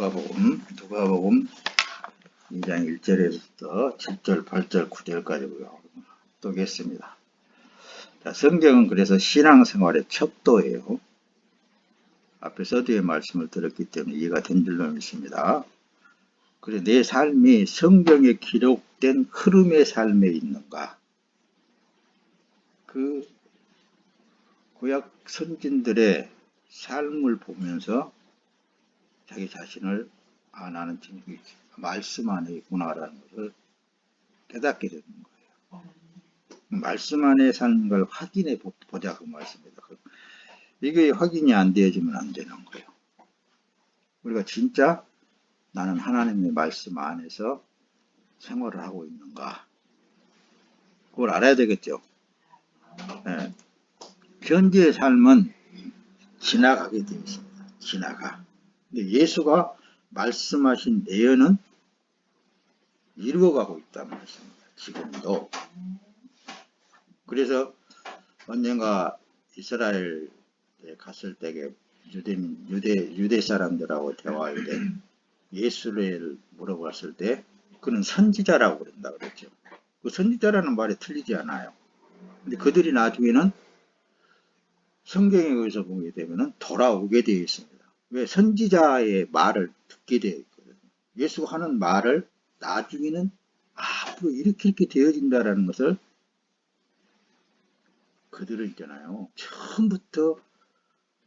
누가복음 2장 1절에서부터 7절, 8절, 9절까지 보겠습니다. 자, 성경은 그래서 신앙생활의 척도예요. 앞에 서두의 말씀을 들었기 때문에 이해가 된 줄로 믿습니다. 그래 내 삶이 성경에 기록된 흐름의 삶에 있는가? 그 구약 선진들의 삶을 보면서 자기 자신을 나는 지금 말씀 안에 있구나라는 것을 깨닫게 되는 거예요. 말씀 안에 사는 걸 확인해 보자 그 말씀입니다. 이게 확인이 안 되어지면 안 되는 거예요. 우리가 진짜 나는 하나님의 말씀 안에서 생활을 하고 있는가? 그걸 알아야 되겠죠. 네. 현재의 삶은 지나가게 되어 있습니다. 지나가. 근데 예수가 말씀하신 내연은 이루어가고 있다는 말씀입니다. 지금도. 그래서 언젠가 이스라엘에 갔을 때에 유대 사람들하고 대화할 때 예수를 물어봤을 때 그는 선지자라고 그런다 그랬죠. 그 선지자라는 말이 틀리지 않아요. 근데 그들이 나중에는 성경에 의해서 보게 되면 돌아오게 되어 있습니다. 왜? 선지자의 말을 듣게 되어 있거든요. 예수가 하는 말을 나중에는 앞으로 이렇게 되어진다라는 것을 그들은 있잖아요. 처음부터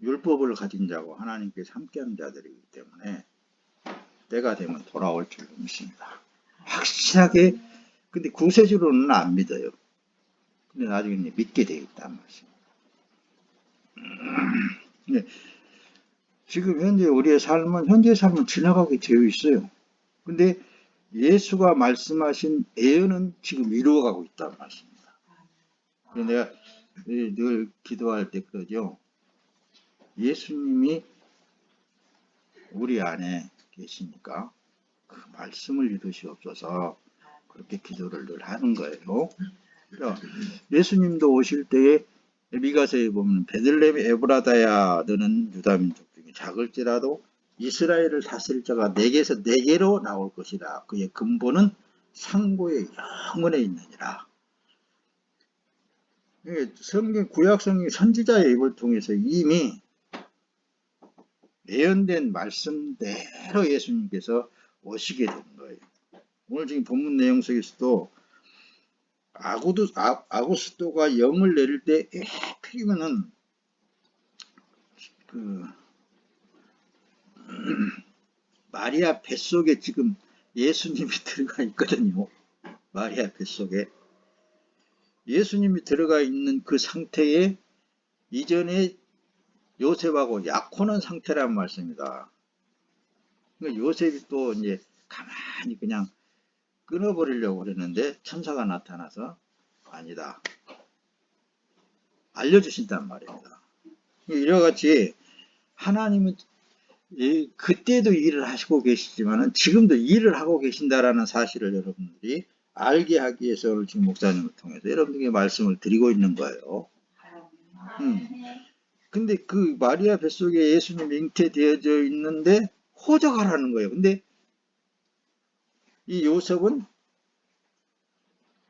율법을 가진 자고 하나님께서 함께하는 자들이기 때문에 때가 되면 돌아올 줄 믿습니다. 확실하게. 근데 구세주로는 안 믿어요. 근데 나중에 믿게 되어 있다는 말씀입니다. 네. 지금 현재 우리의 삶은 현재의 삶은 지나가게 되어 있어요. 근데 예수가 말씀하신 예언은 지금 이루어가고 있다는 말씀입니다. 내가 늘 기도할 때 그러죠. 예수님이 우리 안에 계시니까 그 말씀을 믿으시옵소서 그렇게 기도를 늘 하는 거예요. 예수님도 오실 때에 미가서에 보면 베들레헴 에브라다야 너는 유다 민족 중에 작을지라도 이스라엘을 다스릴 자가 내게서 내게로 나올 것이라. 그의 근본은 상고의 영원에 있느니라. 성경 구약 성경 선지자의 입을 통해서 이미 예언된 말씀대로 예수님께서 오시게 된 거예요. 오늘 지금 본문 내용 속에서도 아구스도가 영을 내릴 때 하필이면은 마리아 뱃속에 지금 예수님이 들어가 있거든요. 마리아 뱃속에 예수님이 들어가 있는 그 상태에 이전에 요셉하고 약혼한 상태란 말씀입니다. 그러니까 요셉이 또 이제 가만히 그냥 끊어버리려고 그랬는데 천사가 나타나서 아니다. 알려주신단 말입니다. 이와같이 하나님은 그때도 일을 하시고 계시지만 지금도 일을 하고 계신다라는 사실을 여러분들이 알게 하기 위해서 오늘 지금 목사님을 통해서 여러분들에게 말씀을 드리고 있는 거예요. 근데 그 마리아 뱃속에 예수님이 잉태되어져 있는데 호적하라는 거예요. 근데 이 요셉은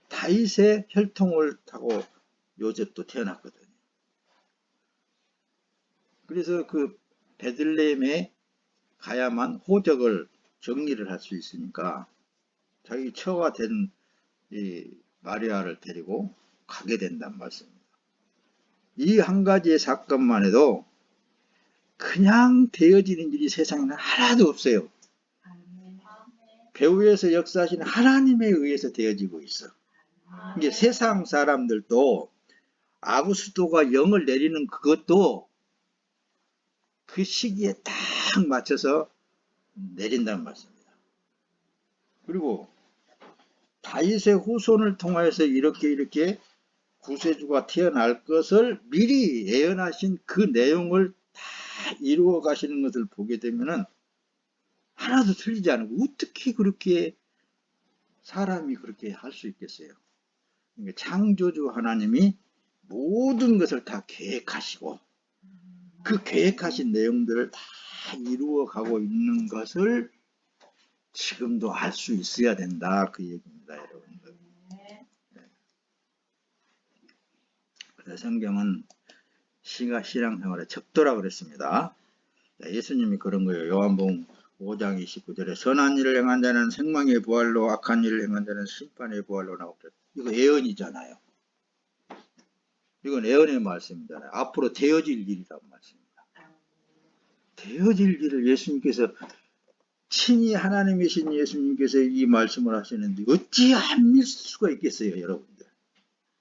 다윗의 혈통을 타고 요셉도 태어났거든요. 그래서 그 베들레헴에 가야만 호적을 정리를 할 수 있으니까 자기 처가 된 이 마리아를 데리고 가게 된단 말씀입니다. 이 한 가지의 사건만 해도 그냥 되어지는 일이 세상에는 하나도 없어요. 배후에서 역사하시는 하나님에 의해서 되어지고 있어. 이게 세상 사람들도 아구스도가 영을 내리는 그것도 그 시기에 딱 맞춰서 내린다는 말씀입니다. 그리고 다윗의 후손을 통해서 이렇게 구세주가 태어날 것을 미리 예언하신 그 내용을 다 이루어 가시는 것을 보게 되면은 하나도 틀리지 않고 어떻게 그렇게 사람이 그렇게 할 수 있겠어요? 그러니까 창조주 하나님이 모든 것을 다 계획하시고 그 계획하신 내용들을 다 이루어가고 있는 것을 지금도 알 수 있어야 된다. 그 얘기입니다, 여러분들. 그래서 성경은 신앙생활의 척도라고 그랬습니다. 예수님이 그런 거예요. 요한복음 5장 29절에 선한 일을 행한 자는 생명의 부활로 악한 일을 행한 자는 심판의 부활로 나오고 그랬어요. 이거 예언이잖아요. 이건 예언의 말씀이잖아요. 앞으로 되어질 일이란 말씀입니다. 되어질 일을 예수님께서 친히 하나님이신 예수님께서 이 말씀을 하시는데 어찌 안 믿을 수가 있겠어요, 여러분들.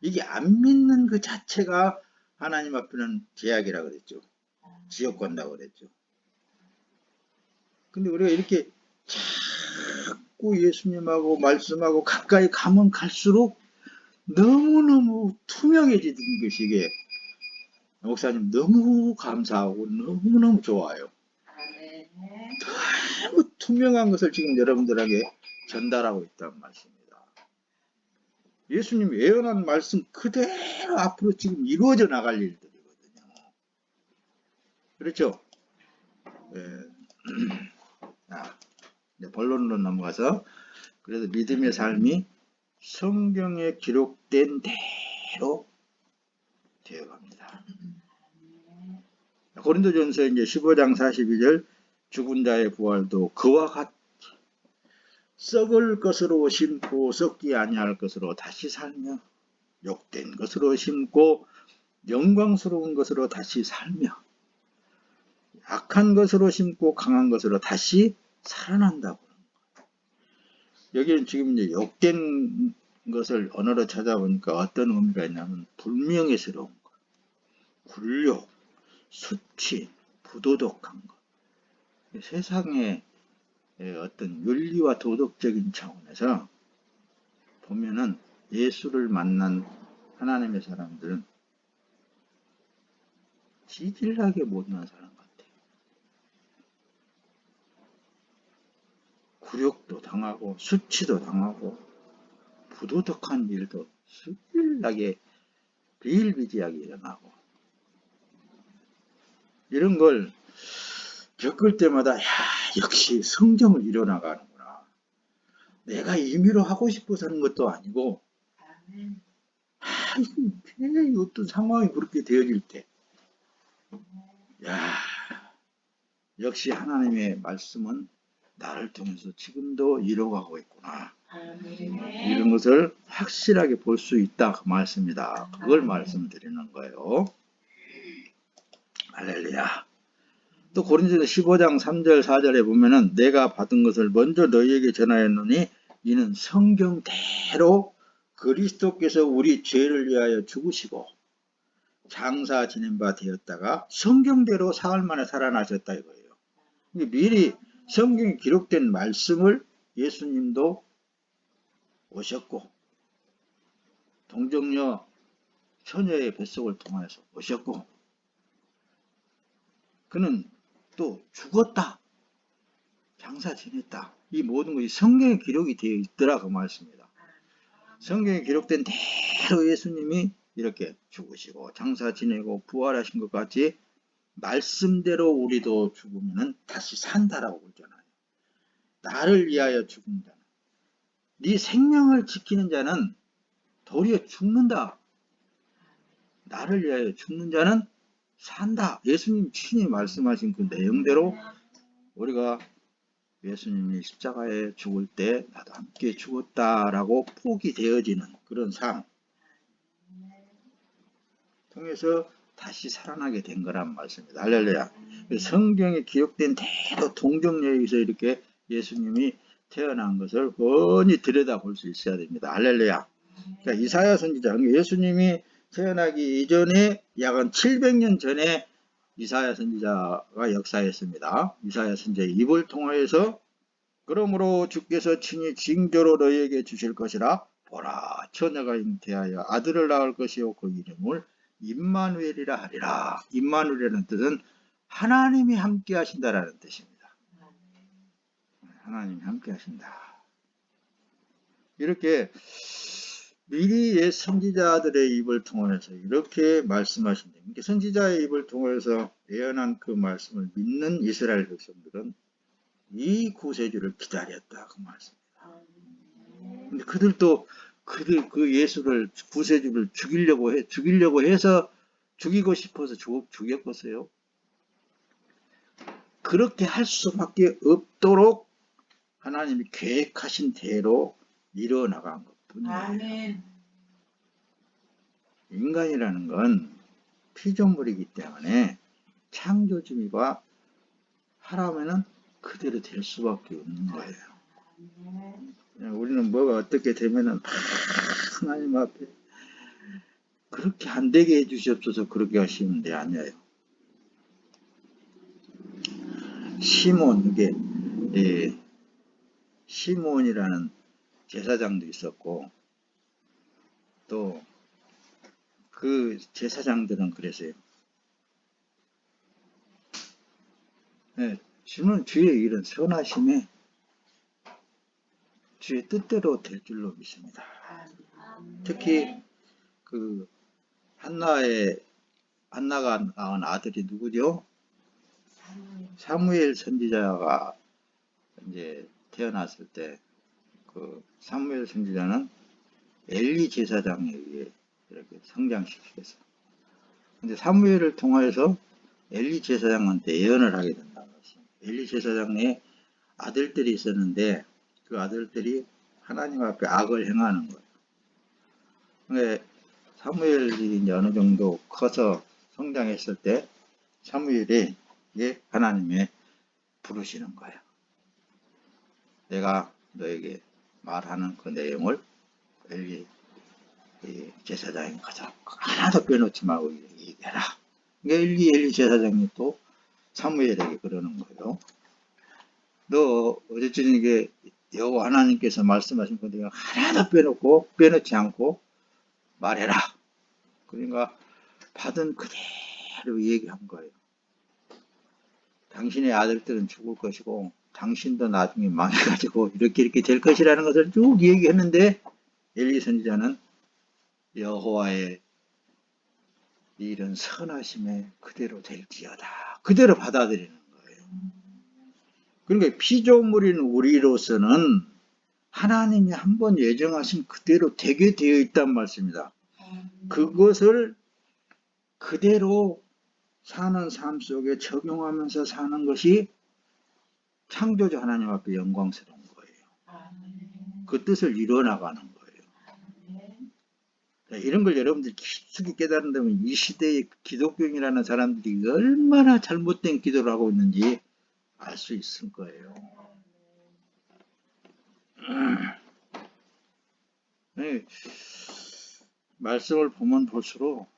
이게 안 믿는 그 자체가 하나님 앞에는 제약이라 그랬죠. 지옥 간다고 그랬죠. 근데 우리가 이렇게 자꾸 예수님하고 말씀하고 가까이 가면 갈수록 너무너무 투명해지는 것이 이게 목사님 너무 감사하고 너무너무 좋아요. 너무 투명한 것을 지금 여러분들에게 전달하고 있다는 말씀입니다. 예수님이 예언한 말씀 그대로 앞으로 지금 이루어져 나갈 일들이거든요. 그렇죠? 예. 이제 본론으로 넘어가서 그래서 믿음의 삶이 성경에 기록된 대로 되어갑니다. 고린도전서 이제 15장 42절 죽은 자의 부활도 그와 같이 썩을 것으로 심고 썩지 아니할 것으로 다시 살며 욕된 것으로 심고 영광스러운 것으로 다시 살며 악한 것으로 심고 강한 것으로 다시 살아난다고. 여기는 지금 이제 욕된 것을 언어로 찾아보니까 어떤 의미가 있냐면 불명예스러운 것, 굴욕, 수치, 부도덕한 것. 세상의 어떤 윤리와 도덕적인 차원에서 보면은 예수를 만난 하나님의 사람들은 지질나게 못난 사람 같아요. 굴욕도 당하고 수치도 당하고 부도덕한 일도 수질나게 비일비재하게 일어나고 이런 걸 겪을 때마다 야 역시 성경을 이뤄나가는구나. 내가 임의로 하고 싶어서 하는 것도 아니고 이게 어떤 상황이 그렇게 되어질 때 야 역시 하나님의 말씀은 나를 통해서 지금도 이뤄가고 있구나. 이런 것을 확실하게 볼 수 있다 그 말씀이다. 그걸 말씀드리는 거예요. 할렐루야. 또 고린도서 15장 3절 4절에 보면은 내가 받은 것을 먼저 너희에게 전하였노니 이는 성경대로 그리스도께서 우리 죄를 위하여 죽으시고 장사 지낸 바 되었다가 성경대로 사흘 만에 살아나셨다 이거예요. 미리 성경에 기록된 말씀을 예수님도 오셨고 동정녀 처녀의 뱃속을 통해서 오셨고 그는 또 죽었다. 장사 지냈다. 이 모든 것이 성경에 기록이 되어 있더라 그 말씀입니다. 성경에 기록된 대로 예수님이 이렇게 죽으시고 장사 지내고 부활하신 것 같이 말씀대로 우리도 죽으면 다시 산다라고 그러잖아요. 나를 위하여 죽은 자는 네 생명을 지키는 자는 도리어 죽는다. 나를 위하여 죽는 자는 산다. 예수님 친히 말씀하신 그 내용대로 우리가 예수님이 십자가에 죽을 때 나도 함께 죽었다라고 포기되어지는 그런 삶 통해서 다시 살아나게 된 거란 말씀입니다. 할렐루야. 성경에 기록된 대로 동정녀에서 이렇게 예수님이 태어난 것을 뻔히 들여다볼 수 있어야 됩니다. 할렐루야. 그러니까 이사야 선지자, 예수님이 태어나기 이전에 약 700년 전에 이사야 선지자가 역사했습니다. 이사야 선지자의 입을 통하여서 그러므로 주께서 친히 징조로 너희에게 주실 것이라 보라 처녀가 잉태하여 아들을 낳을 것이요 그 이름을 임마누엘이라 하리라. 임마누엘이라는 뜻은 하나님이 함께 하신다라는 뜻입니다. 하나님이 함께 하신다. 이렇게 미리 옛 선지자들의 입을 통해서 이렇게 말씀하신다. 그러니까 선지자의 입을 통해서 예언한 그 말씀을 믿는 이스라엘 백성들은 이 구세주를 기다렸다 그 말씀입니다. 근데 그들도 그 예수를 구세주를 죽이려고 해서 죽이고 싶어서 죽였겠어요. 그렇게 할 수밖에 없도록 하나님이 계획하신 대로 이뤄나간 것뿐이에요. 아멘. 인간이라는 건 피조물이기 때문에 창조주가 하라면은 그대로 될 수밖에 없는 거예요. 우리는 뭐가 어떻게 되면은 하나님 앞에 그렇게 안 되게 해주시옵소서 그렇게 하시는데 아니에요. 시몬, 이게 시몬이라는 제사장도 있었고 또 그 제사장들은 그랬어요. 주는 주의 일은 선하심에 주의 뜻대로 될 줄로 믿습니다. 특히 그 한나가 낳은 아들이 누구죠? 사무엘 선지자가 이제 태어났을 때 그 사무엘 선지자는 엘리 제사장에 의해 이렇게 성장시켰어요. 근데 사무엘을 통해서 엘리 제사장한테 예언을 하게 된다는 것이죠. 엘리 제사장의 아들들이 있었는데 그 아들들이 하나님 앞에 악을 행하는 거예요. 근데 사무엘이 이제 어느 정도 커서 성장했을 때 사무엘이 하나님의 부르시는 거예요. 내가 너에게 말하는 그 내용을 엘리 제사장이 가서 하나도 빼놓지 말고 얘기해라. 그러니까 엘리 제사장이 또 사무엘에게 그러는 거예요. 너 어쨌든 이게 여호와 하나님께서 말씀하신 거 내가 하나도 빼놓지 않고 말해라. 그러니까 받은 그대로 얘기한 거예요. 당신의 아들들은 죽을 것이고 당신도 나중에 망해가지고 이렇게 될 것이라는 것을 쭉 얘기했는데 엘리 선지자는 여호와의 일은 선하심에 그대로 될지어다. 그대로 받아들이는 거예요. 그러니까 피조물인 우리로서는 하나님이 한번 예정하신 그대로 되게 되어 있단 말씀입니다. 그것을 그대로 사는 삶 속에 적용하면서 사는 것이 창조주 하나님 앞에 영광스러운 거예요. 그 뜻을 이뤄나가는 거예요. 이런 걸 여러분들이 깊숙이 깨달은다면 이 시대의 기독교인이라는 사람들이 얼마나 잘못된 기도를 하고 있는지 알 수 있을 거예요. 말씀을 보면 볼수록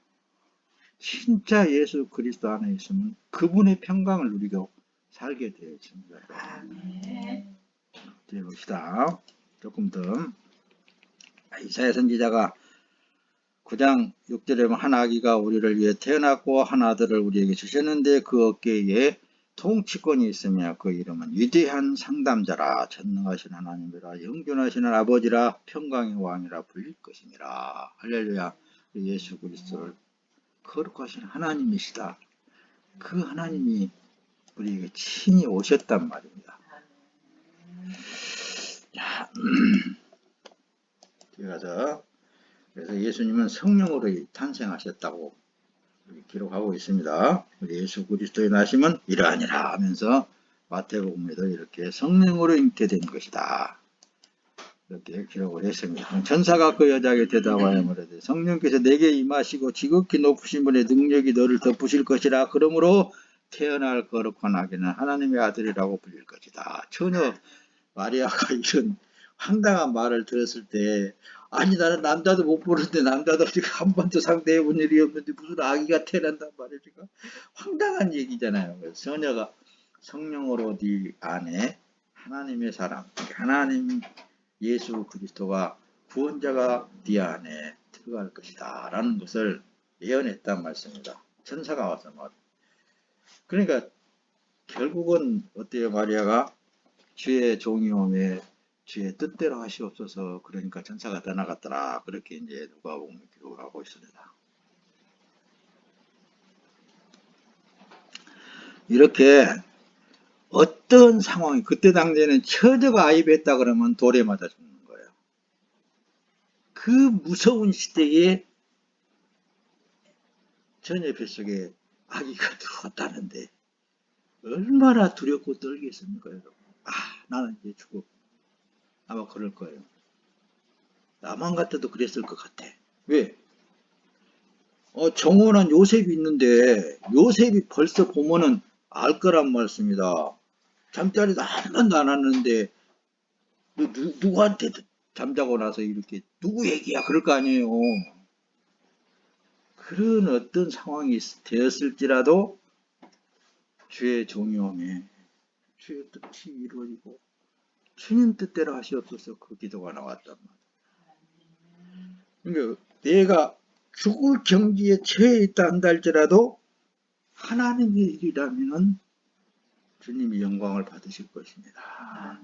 진짜 예수 그리스도 안에 있으면 그분의 평강을 누리고 살게 되어 있습니다. 이제 봅시다. 조금 더. 이사야 선지자가 9장 6절에 보면 한 아기가 우리를 위해 태어났고 한 아들을 우리에게 주셨는데 그 어깨에 통치권이 있으며 그 이름은 위대한 상담자라 전능하신 하나님이라 영존하시는 아버지라 평강의 왕이라 불릴 것이니라. 할렐루야. 예수 그리스도를 거룩하신 하나님이시다. 그 하나님이 우리에게 친히 오셨단 말입니다. 자, 뒤에 가서 그래서 예수님은 성령으로 탄생하셨다고 기록하고 있습니다. 예수 그리스도의 나심은 이러하니라 하면서 마태복음에도 이렇게 성령으로 잉태된 것이다. 이렇게 기록을 했습니다. 천사가 그 여자에게 대답하여 말하되 성령께서 내게 임하시고 지극히 높으신 분의 능력이 너를 덮으실 것이라. 그러므로 태어날 거룩한 아기는 하나님의 아들이라고 불릴 것이다. 전혀 마리아가 이런 황당한 말을 들었을 때 아니 나는 남자도 못 보는데 남자도 한 번도 상대해 본 일이 없는데 무슨 아기가 태어난단 말이야. 황당한 얘기잖아요. 처녀가 성령으로 네 안에 하나님의 사랑, 하나님 예수 그리스도가 구원자가 네 안에 들어갈 것이다 라는 것을 예언했단 말씀입니다. 천사가 와서 말. 그러니까 결국은 어때요? 마리아가 주의 종이 오매 주의 뜻대로 하시옵소서. 그러니까 천사가 떠나갔더라. 그렇게 이제 누가복음에 기록을 하고 있습니다. 이렇게 어떤 상황이, 그때 당시에는 처자가 아입했다 그러면 돌에 맞아 죽는 거예요. 그 무서운 시대에 처녀 뱃속에 아기가 들어왔다는데 얼마나 두렵고 떨겠습니까, 여러분? 아, 나는 이제 죽어. 아마 그럴 거예요. 나만 같아도 그랬을 것 같아. 왜? 정원한 요셉이 있는데 요셉이 벌써 보면은 알 거란 말씀이다. 잠자리도 한 번도 안 왔는데 누구한테 잠자고 나서 이렇게 누구 얘기야 그럴 거 아니에요. 그런 어떤 상황이 되었을지라도 주의 종이 오매 주의 뜻이 이루어지고 주님 뜻대로 하시옵소서. 그 기도가 나왔단 말이에요. 그러니까 내가 죽을 경지에 처해 있다 한다 할지라도 하나님의 일이라면 주님이 영광을 받으실 것입니다.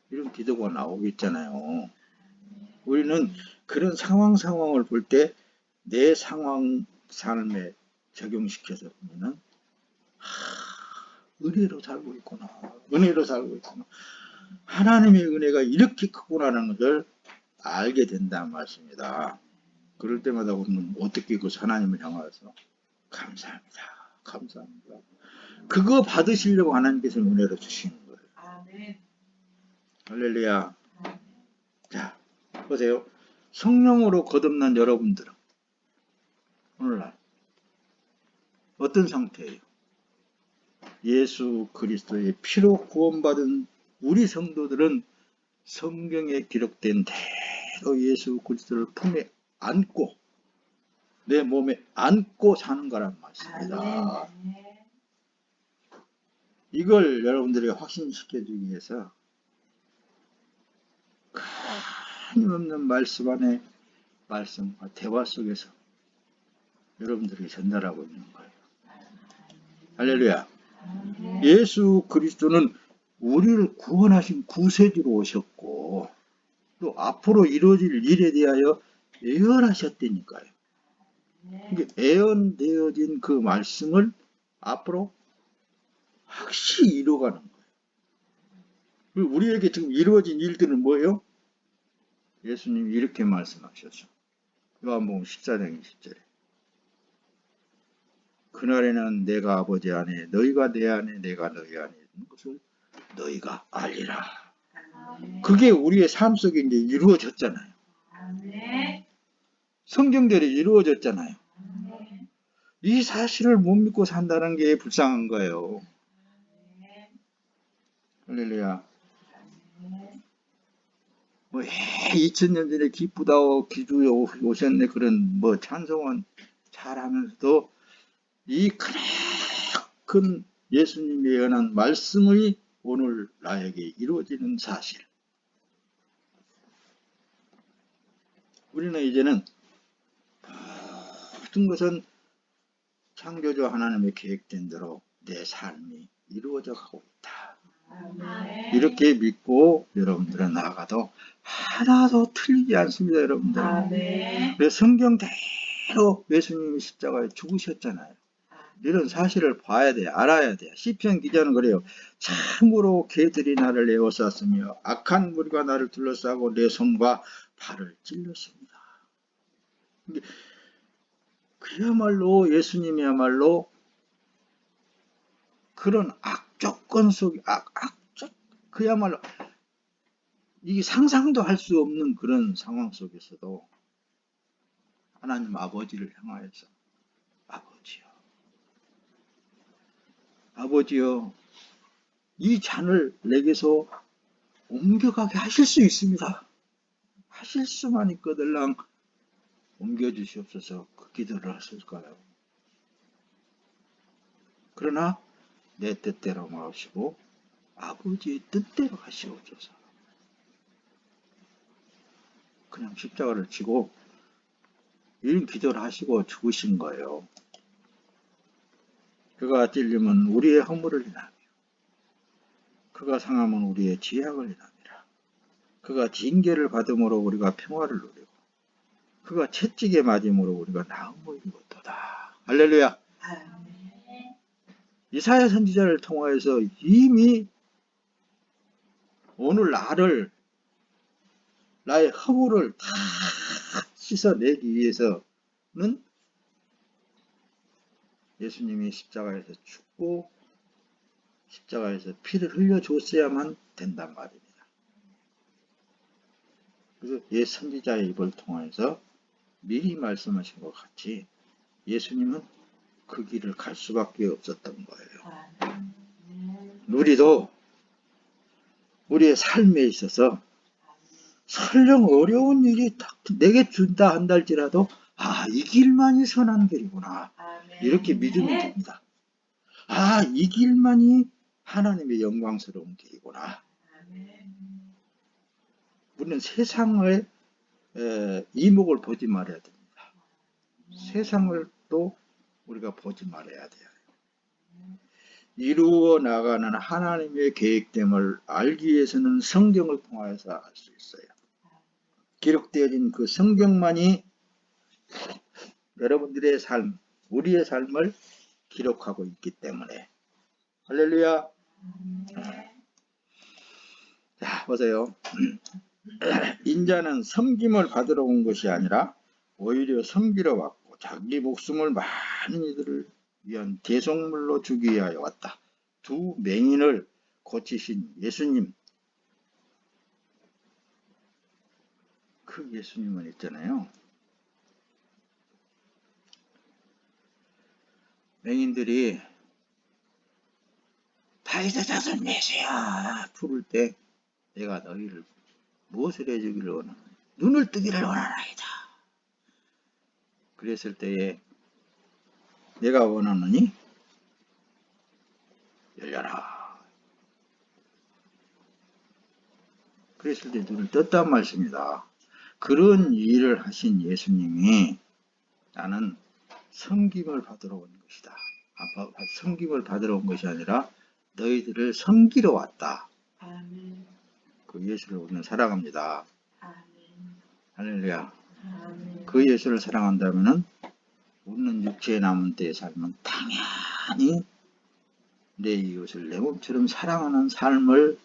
이런 기도가 나오겠잖아요. 우리는 그런 상황을 볼 때 내 상황 삶에 적용시켜서 보면은 은혜로 살고 있구나. 은혜로 살고 있구나. 하나님의 은혜가 이렇게 크구나라는 것을 알게 된다는 말씀입니다. 그럴 때마다 우리는 어떻게 그 하나님을 향하여서 감사합니다. 감사합니다. 그거 받으시려고 하나님께서 은혜로 주시는 거예요. 할렐루야. 자, 보세요. 성령으로 거듭난 여러분들은 오늘날 어떤 상태예요? 예수 그리스도의 피로 구원받은 우리 성도들은 성경에 기록된 대로 예수 그리스도를 품에 안고 내 몸에 안고 사는 거란 말씀입니다. 이걸 여러분들에게 확신시켜주기 위해서 끊임없는 말씀 안에 말씀과 대화 속에서 여러분들에게 전달하고 있는 거예요. 할렐루야. 예수 그리스도는 우리를 구원하신 구세주로 오셨고 또 앞으로 이루어질 일에 대하여 예언하셨다니까요. 그러니까 예언되어진 그 말씀을 앞으로 확실히 이루어가는 거예요. 그리고 우리에게 지금 이루어진 일들은 뭐예요? 예수님이 이렇게 말씀하셨죠. 요한복음 14장 20절에 그날에는 내가 아버지 안에 너희가 내 안에 내가 너희 안에 있는 것을 너희가 알리라. 그게 우리의 삶 속에 이제 이루어졌잖아요. 성경대로 이루어졌잖아요. 이 사실을 못 믿고 산다는 게 불쌍한 거예요. 할렐루야. 2000년 전에 기쁘다고 기주에 오셨네 그런 찬송은 잘하면서도 이 큰 예수님의 예언한 말씀이 오늘 나에게 이루어지는 사실. 우리는 이제는 모든 것은 창조주 하나님의 계획된 대로 내 삶이 이루어져 가고 있다. 이렇게 믿고 여러분들은 나아가도 하나도 틀리지 않습니다, 여러분들. 그래서 성경대로 예수님이 십자가에 죽으셨잖아요. 이런 사실을 봐야 돼, 알아야 돼. 시편 기자는 그래요. 참으로 개들이 나를 에워쌌으며 악한 무리가 나를 둘러싸고 내 손과 발을 찔렀습니다. 그야말로 예수님이야말로 그런 악조건 속에 그야말로 이게 상상도 할 수 없는 그런 상황 속에서도 하나님 아버지를 향하여서 아버지요 이 잔을 내게서 옮겨가게 하실 수 있습니다. 하실 수만 있거들랑 옮겨주시옵소서. 그 기도를 하실까요? 그러나 내 뜻대로 마시고 아버지의 뜻대로 하시옵소서. 그냥 십자가를 지고 이런 기도를 하시고 죽으신 거예요. 그가 찔림은 우리의 허물을 인하며 그가 상함은 우리의 죄악을 인함이라. 그가 징계를 받음으로 우리가 평화를 누리고 그가 채찍에 맞음으로 우리가 나음을 입었도다. 할렐루야. 이사야 선지자를 통하여서 이미 오늘 나의 허물을 다 씻어내기 위해서는 예수님이 십자가에서 죽고 십자가에서 피를 흘려줬어야만 된단 말입니다. 그래서 옛 선지자의 입을 통해서 미리 말씀하신 것 같이 예수님은 그 길을 갈 수밖에 없었던 거예요. 우리도 우리의 삶에 있어서 설령 어려운 일이 딱 내게 준다 한달지라도 이 길만이 선한 길이구나. 이렇게 믿으면 됩니다. 이 길만이 하나님의 영광스러운 길이구나. 우리는 세상의 이목을 보지 말아야 됩니다. 세상을 또 우리가 보지 말아야 돼요. 이루어 나가는 하나님의 계획됨을 알기 위해서는 성경을 통해서 알 수 있어요. 기록되어진 그 성경만이 여러분들의 삶, 우리의 삶을 기록하고 있기 때문에. 할렐루야. 자, 보세요. 인자는 섬김을 받으러 온 것이 아니라 오히려 섬기러 왔고 자기 목숨을 많은 이들을 위한 대속물로 주기 위하여 왔다. 두 맹인을 고치신 예수님, 그 예수님은 있잖아요. 맹인들이 다윗의 자손 예수야 부를 때 내가 너희를 무엇을 해주기를 원하노니 눈을 뜨기를 원하나이다. 그랬을 때에 내가 원하노니 열려라. 그랬을 때 눈을 떴단 말씀이다. 그런 일을 하신 예수님이 나는 섬김을 받으러 온 것이다. 섬김을 받으러 온 것이 아니라 너희들을 섬기러 왔다. 아멘. 그 예수를 우리는 사랑합니다. 아멘. 할렐루야. 아멘. 그 예수를 사랑한다면 우리는 육체에 남은 때의 삶은 당연히 내 이웃을 내 몸처럼 사랑하는 삶을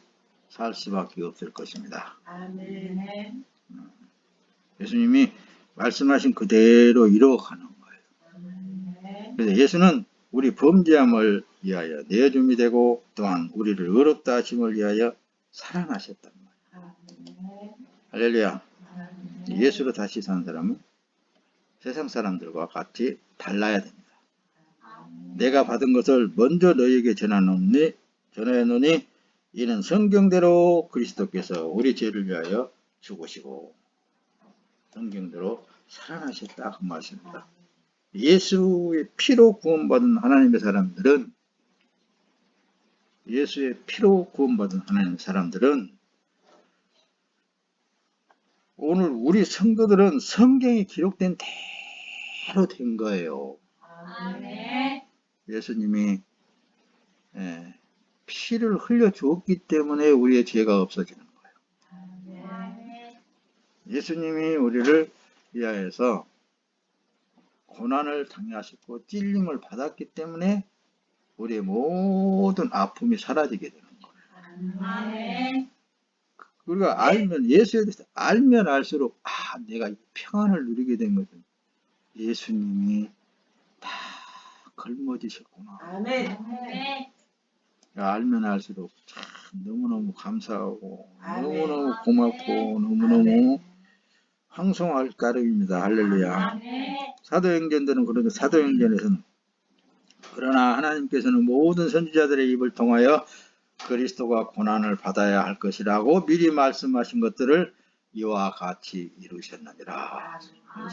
살 수밖에 없을 것입니다. 아멘. 예수님이 말씀하신 그대로 이루어가는 거예요. 아멘. 그래서 예수는 우리 범죄함을 위하여 내어줌이 되고 또한 우리를 의롭다 하심을 위하여 살아나셨단 말이에요. 아멘. 할렐루야. 아멘. 예수로 다시 산 사람은 세상 사람들과 같이 달라야 됩니다. 아멘. 내가 받은 것을 먼저 너희에게 전하노니 이는 성경대로 그리스도께서 우리 죄를 위하여 죽으시고 성경대로 살아나셨다 그 말씀입니다. 예수의 피로 구원받은 하나님의 사람들은 오늘 우리 성도들은 성경에 기록된 대로 된 거예요. 아멘. 예수님이 피를 흘려주었기 때문에 우리의 죄가 없어지는 거예요. 아멘. 예수님이 우리를 위하여서 고난을 당하셨고 찔림을 받았기 때문에 우리의 모든 아픔이 사라지게 되는 거예요. 아멘. 우리가 알면 예수에 대해서 알면 알수록 내가 평안을 누리게 된 것은 예수님이 다 걸머지셨구나. 아멘. 알면 알수록 참 너무너무 감사하고 너무너무 고맙고 너무너무 황송할 따름입니다. 할렐루야. 사도행전들은 그런데 사도행전에서는 그러나 하나님께서는 모든 선지자들의 입을 통하여 그리스도가 고난을 받아야 할 것이라고 미리 말씀하신 것들을 이와 같이 이루셨느니라.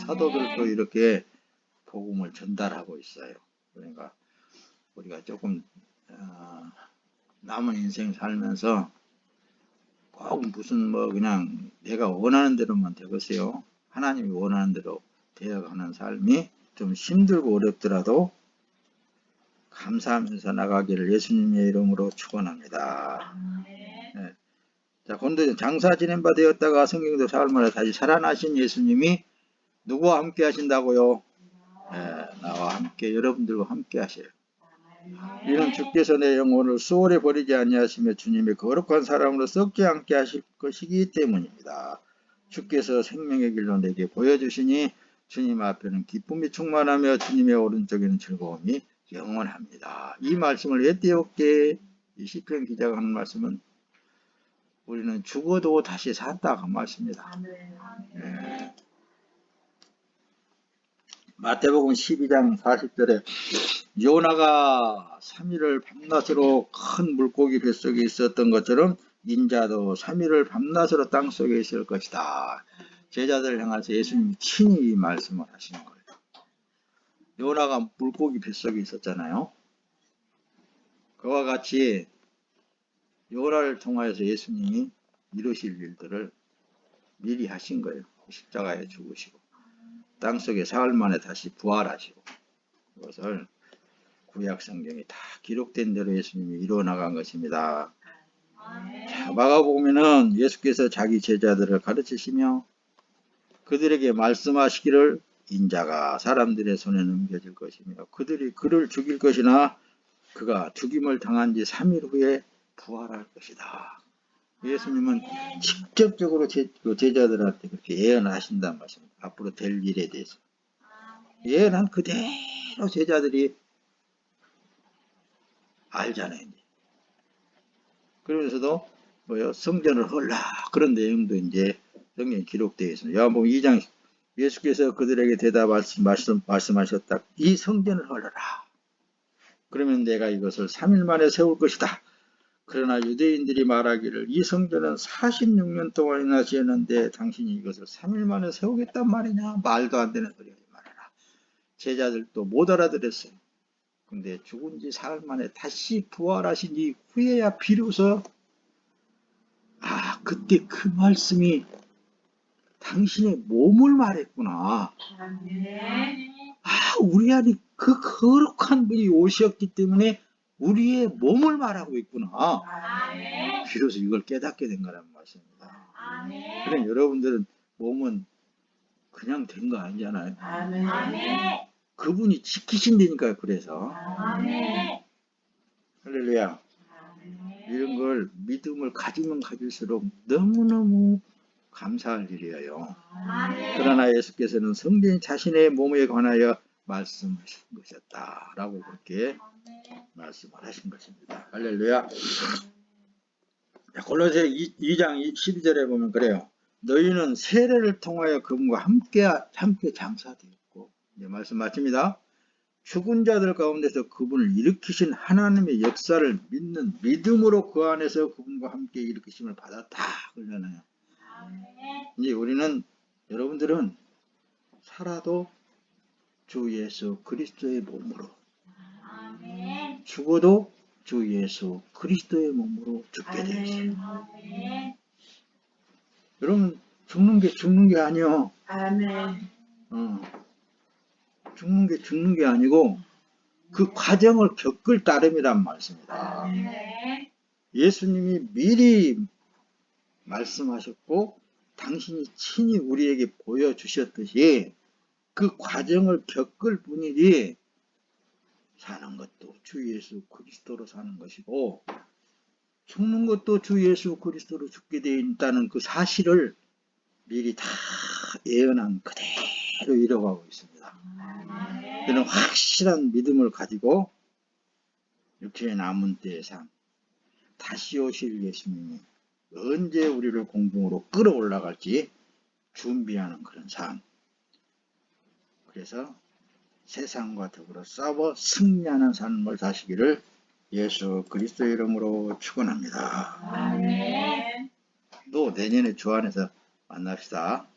사도들도 이렇게 복음을 전달하고 있어요. 그러니까 우리가 조금 남은 인생 살면서 꼭 무슨 그냥 내가 원하는 대로만 되겠어요. 하나님이 원하는 대로 되어가는 삶이 좀 힘들고 어렵더라도 감사하면서 나가기를 예수님의 이름으로 축원합니다. 네. 자, 자, 곤도 장사 지낸 바 되었다가 성경도 사흘 만에 다시 살아나신 예수님이 누구와 함께 하신다고요? 나와 함께, 여러분들과 함께 하셔요. 이는 주께서 내 영혼을 수월에 버리지 아니하시며 주님의 거룩한 사람으로 썩지 않게 하실 것이기 때문입니다. 주께서 생명의 길로 내게 보여주시니 주님 앞에는 기쁨이 충만하며 주님의 오른쪽에는 즐거움이 영원합니다. 이 말씀을 왜 띄웠게? 이 시편 기자가 하는 말씀은 우리는 죽어도 다시 산다 그 말씀입니다. 마태복음 12장 40절에 요나가 3일을 밤낮으로 큰 물고기 뱃속에 있었던 것처럼 인자도 3일을 밤낮으로 땅속에 있을 것이다. 제자들을 향해서 예수님이 친히 이 말씀을 하시는 거예요. 요나가 물고기 뱃속에 있었잖아요. 그와 같이 요나를 통하여서 예수님이 이루실 일들을 미리 하신 거예요. 십자가에 죽으시고 땅속에 사흘 만에 다시 부활하시고, 그것을 구약 성경에 다 기록된 대로 예수님이 이루어 나간 것입니다. 자, 마가복음에는 예수께서 자기 제자들을 가르치시며 그들에게 말씀하시기를 인자가 사람들의 손에 넘겨질 것이며 그들이 그를 죽일 것이나 그가 죽임을 당한 지 3일 후에 부활할 것이다. 예수님은 직접적으로 제자들한테 그렇게 예언하신다는 말씀입니다. 앞으로 될 일에 대해서. 예언한 그대로 제자들이 알잖아요. 이제. 그러면서도 성전을 헐라 그런 내용도 이제 성경에 기록되어 있습니다. 요한복음 2장 예수께서 그들에게 대답 말씀하셨다. 이 성전을 헐라라. 그러면 내가 이것을 3일 만에 세울 것이다. 그러나 유대인들이 말하기를 이 성전은 46년 동안이나 지었는데 당신이 이것을 3일 만에 세우겠단 말이냐? 말도 안 되는 소리 하지 말아라. 제자들도 못 알아들었어요. 근데 죽은 지 사흘 만에 다시 부활하신 이후에야 비로소 그때 그 말씀이 당신의 몸을 말했구나. 우리 안에 그 거룩한 분이 오셨기 때문에 우리의 몸을 말하고 있구나. 비로소 이걸 깨닫게 된 거란 말씀입니다. 그럼 여러분들은 몸은 그냥 된 거 아니잖아요. 그분이 지키신다니까요. 그래서 할렐루야. 이런 걸 믿음을 가지면 가질수록 너무너무 감사할 일이에요. 그러나 예수께서는 성전이 자신의 몸에 관하여 말씀하신 것이었다 라고 그렇게 말씀을 하신 것입니다. 할렐루야. 골로새 2장 12절에 보면 그래요. 너희는 세례를 통하여 그분과 함께 장사되었고, 이제 말씀 마칩니다. 죽은 자들 가운데서 그분을 일으키신 하나님의 역사를 믿는 믿음으로 그 안에서 그분과 함께 일으키심을 받았다 그러잖아요. 이제 우리는, 여러분들은 살아도 주 예수 그리스도의 몸으로, 죽어도 주 예수 그리스도의 몸으로 죽게 되어 있어요. 여러분, 죽는 게 아니요. 죽는 게 아니고 그 과정을 겪을 따름이란 말씀입니다. 예수님이 미리 말씀하셨고 당신이 친히 우리에게 보여주셨듯이 그 과정을 겪을 분이지 사는 것도 주 예수 그리스도로 사는 것이고 죽는 것도 주 예수 그리스도로 죽게 되어 있다는 그 사실을 미리 다 예언한 그대로 이뤄가고 있습니다. 그는 확실한 믿음을 가지고 육체의 남은 때의 삶, 다시 오실 예수님이 언제 우리를 공중으로 끌어올라갈지 준비하는 그런 삶. 그래서 세상과 더불어 싸워 승리하는 삶을 사시기를 예수 그리스도의 이름으로 축원합니다. 또 내년에 주 안에서 만납시다.